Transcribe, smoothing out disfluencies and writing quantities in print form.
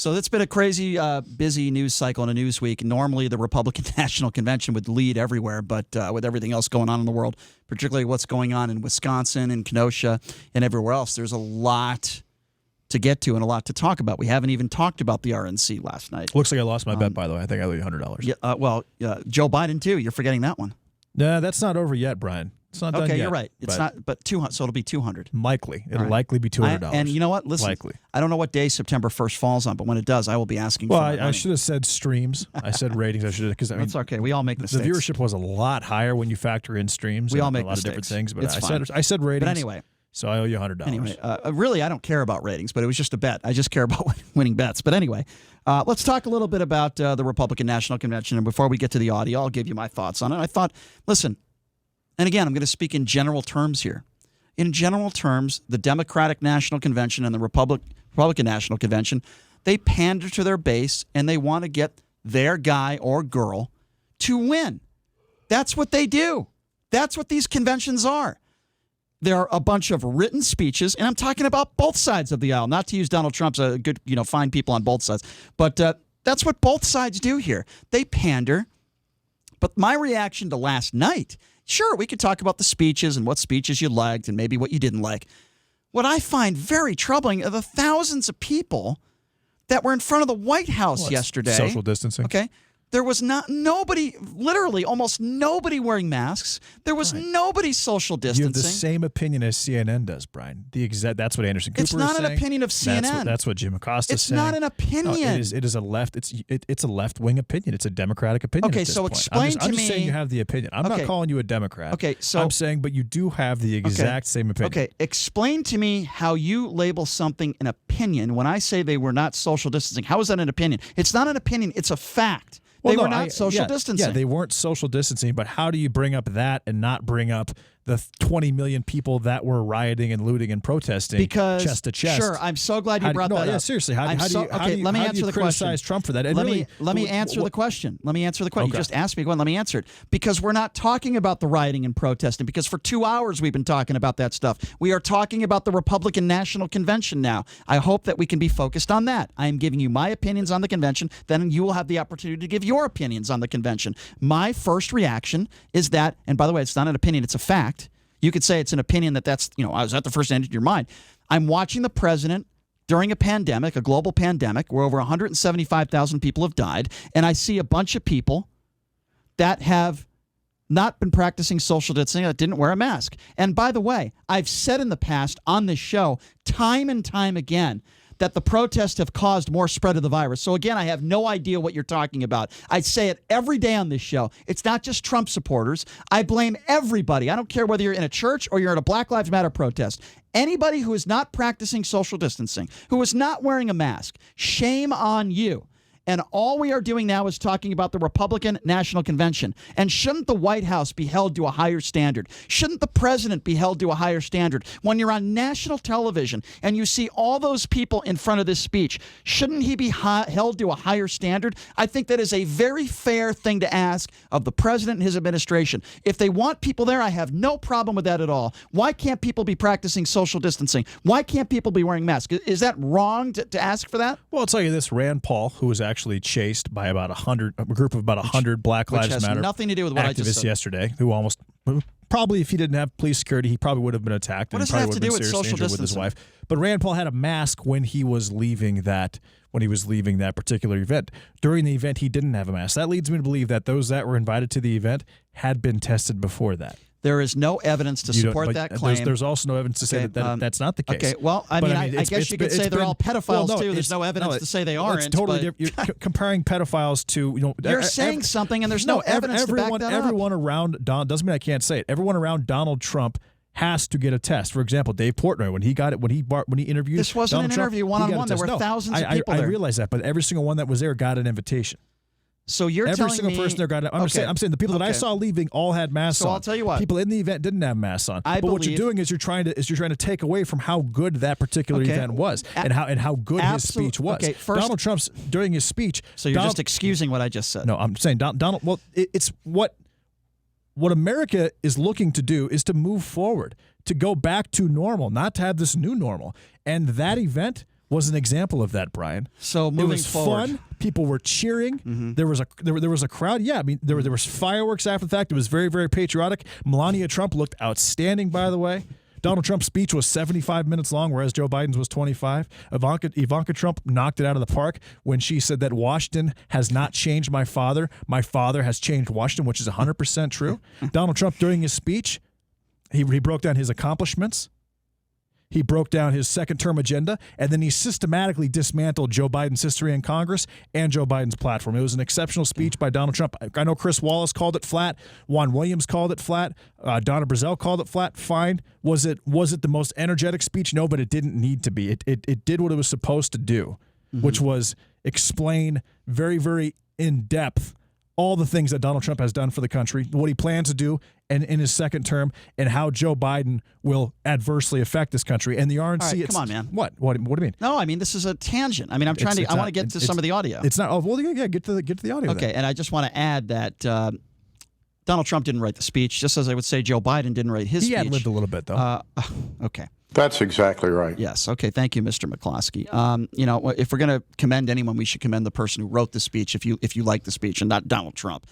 So it's been a crazy, busy news cycle and a news week. Normally, the Republican National Convention would lead everywhere, but with everything else going on in the world, particularly what's going on in Wisconsin and Kenosha and everywhere else, there's a lot to get to and a lot to talk about. We haven't even talked about the RNC last night. Looks like I lost my bet, by the way. I think I owe you $100. Yeah, Joe Biden, too. You're forgetting that one. No, that's not over yet, Brian. It's not done yet. Okay, you're right. It's not, but 200. So it'll be 200. Likely, it'll likely be $200. And you know what? Listen, likely. I don't know what day September 1st falls on, but when it does, I will be asking. Well, for I should have said streams. I said ratings. I should have because that's okay. We all make mistakes. The viewership was a lot higher when you factor in streams. We all make a lot mistakes. of different things, but it's I said ratings. But anyway. So I owe you $100. Anyway, really, I don't care about ratings, but it was just a bet. I just care about winning bets. But anyway, let's talk a little bit about the Republican National Convention. And before we get to the audio, I'll give you my thoughts on it. I thought, listen, and again, I'm going to speak in general terms here. In general terms, the Democratic National Convention and the Republican National Convention, they pander to their base and they want to get their guy or girl to win. That's what they do. That's what these conventions are. There are a bunch of written speeches, and I'm talking about both sides of the aisle, not to use Donald Trump's good, fine people on both sides. But that's what both sides do here. They pander. But my reaction to last night, sure, we could talk about the speeches and what speeches you liked and maybe what you didn't like. What I find very troubling are the thousands of people that were in front of the White House yesterday. Social distancing. Okay. There was nobody, literally almost nobody wearing masks. There was nobody social distancing. You have the same opinion as CNN does, Brian. That's what Anderson Cooper is saying. It's not an opinion of CNN. That's what Jim Acosta is saying. It's not an opinion. No, it is a left. It's a left-wing opinion. It's a Democratic opinion. Okay, at this so point. explain to me. I'm just saying you have the opinion. I'm not calling you a Democrat. Okay, so I'm saying, but you do have the exact same opinion. Okay, explain to me how you label something an opinion when I say they were not social distancing. How is that an opinion? It's not an opinion. It's a fact. They were not social distancing. Yeah, they weren't social distancing, but how do you bring up that and not bring up the 20 million people that were rioting and looting and protesting chest to chest? Sure, I'm so glad you brought that up. Yeah, seriously. How do you criticize Trump for that? And let me answer the question. Let me answer the question. You just asked me one. Let me answer it. Because we're not talking about the rioting and protesting, because for 2 hours we've been talking about that stuff. We are talking about the Republican National Convention now. I hope that we can be focused on that. I am giving you my opinions on the convention. Then you will have the opportunity to give your opinions on the convention. My first reaction is that, and by the way, it's not an opinion, it's a fact. You could say it's an opinion that's, is that the first entered your mind? I'm watching the president during a pandemic, a global pandemic, where over 175,000 people have died, and I see a bunch of people that have not been practicing social distancing, that didn't wear a mask. And by the way, I've said in the past on this show, time and time again, that the protests have caused more spread of the virus. So again, I have no idea what you're talking about. I say it every day on this show. It's not just Trump supporters. I blame everybody. I don't care whether you're in a church or you're at a Black Lives Matter protest. Anybody who is not practicing social distancing, who is not wearing a mask, shame on you. And all we are doing now is talking about the Republican National Convention. And shouldn't the White House be held to a higher standard? Shouldn't the president be held to a higher standard? When you're on national television and you see all those people in front of this speech, shouldn't he be held to a higher standard? I think that is a very fair thing to ask of the president and his administration. If they want people there, I have no problem with that at all. Why can't people be practicing social distancing? Why can't people be wearing masks? Is that wrong to ask for that? Well, I'll tell you this. Rand Paul, who was actually chased by about a group of about 100 Black Lives Matter nothing to do with what I just said. Yesterday, who almost probably, if he didn't have police security, he probably would have been attacked. What and does that probably have to do with seriously social injured distancing? with his wife. But Rand Paul had a mask when he was leaving that particular event. During the event, he didn't have a mask. That leads me to believe that those that were invited to the event had been tested before that. There is no evidence to support that claim. There's also no evidence to say that that's not the case. Okay, well, I guess you could say they're all pedophiles too. There's no evidence to say they aren't. It's totally different. You're comparing pedophiles to You're saying something and there's no evidence to back that up. Everyone around doesn't mean I can't say it. Everyone around Donald Trump has to get a test. For example, Dave Portnoy, when he interviewed, this wasn't an interview one-on-one. There were thousands of people there. I realize that, but every single one that was there got an invitation. So you're every telling single me, person there got it. I'm saying the people that I saw leaving all had masks on. So I'll tell you what. People in the event didn't have masks on. But what you're doing is you're trying to take away from how good that particular event was and how good his speech was. Okay, first, Donald Trump's during his speech. So you're just excusing what I just said. No, I'm saying Donald. Well, it's what America is looking to do is to move forward, to go back to normal, not to have this new normal. And that event was an example of that, Brian. So moving it was forward, fun. People were cheering. There was a crowd. Yeah, I mean there was fireworks after the fact. It was very, very patriotic. Melania Trump looked outstanding, by the way. Donald Trump's speech was 75 minutes long, whereas Joe Biden's was 25. Ivanka Trump knocked it out of the park when she said that Washington has not changed my father. My father has changed Washington, which is 100% true. Donald Trump, during his speech, he broke down his accomplishments. He broke down his second-term agenda, and then he systematically dismantled Joe Biden's history in Congress and Joe Biden's platform. It was an exceptional speech by Donald Trump. I know Chris Wallace called it flat. Juan Williams called it flat. Donna Brazile called it flat. Fine. Was it the most energetic speech? No, but it didn't need to be. It did what it was supposed to do, which was explain very, very in-depth all the things that Donald Trump has done for the country, what he plans to do and in his second term, and how Joe Biden will adversely affect this country. And the RNC, all right, come on, man. What do you mean? No, I mean, this is a tangent. I mean, I want to get to some of the audio. It's not. Oh, well, yeah, get to the audio. Okay, then. and I just want to add that Donald Trump didn't write the speech, just as I would say Joe Biden didn't write his speech. He ad-libbed a little bit, though. Okay. That's exactly right. Yes. Okay. Thank you, Mr. McCloskey. If we're going to commend anyone, we should commend the person who wrote the speech. If you like the speech, and not Donald Trump.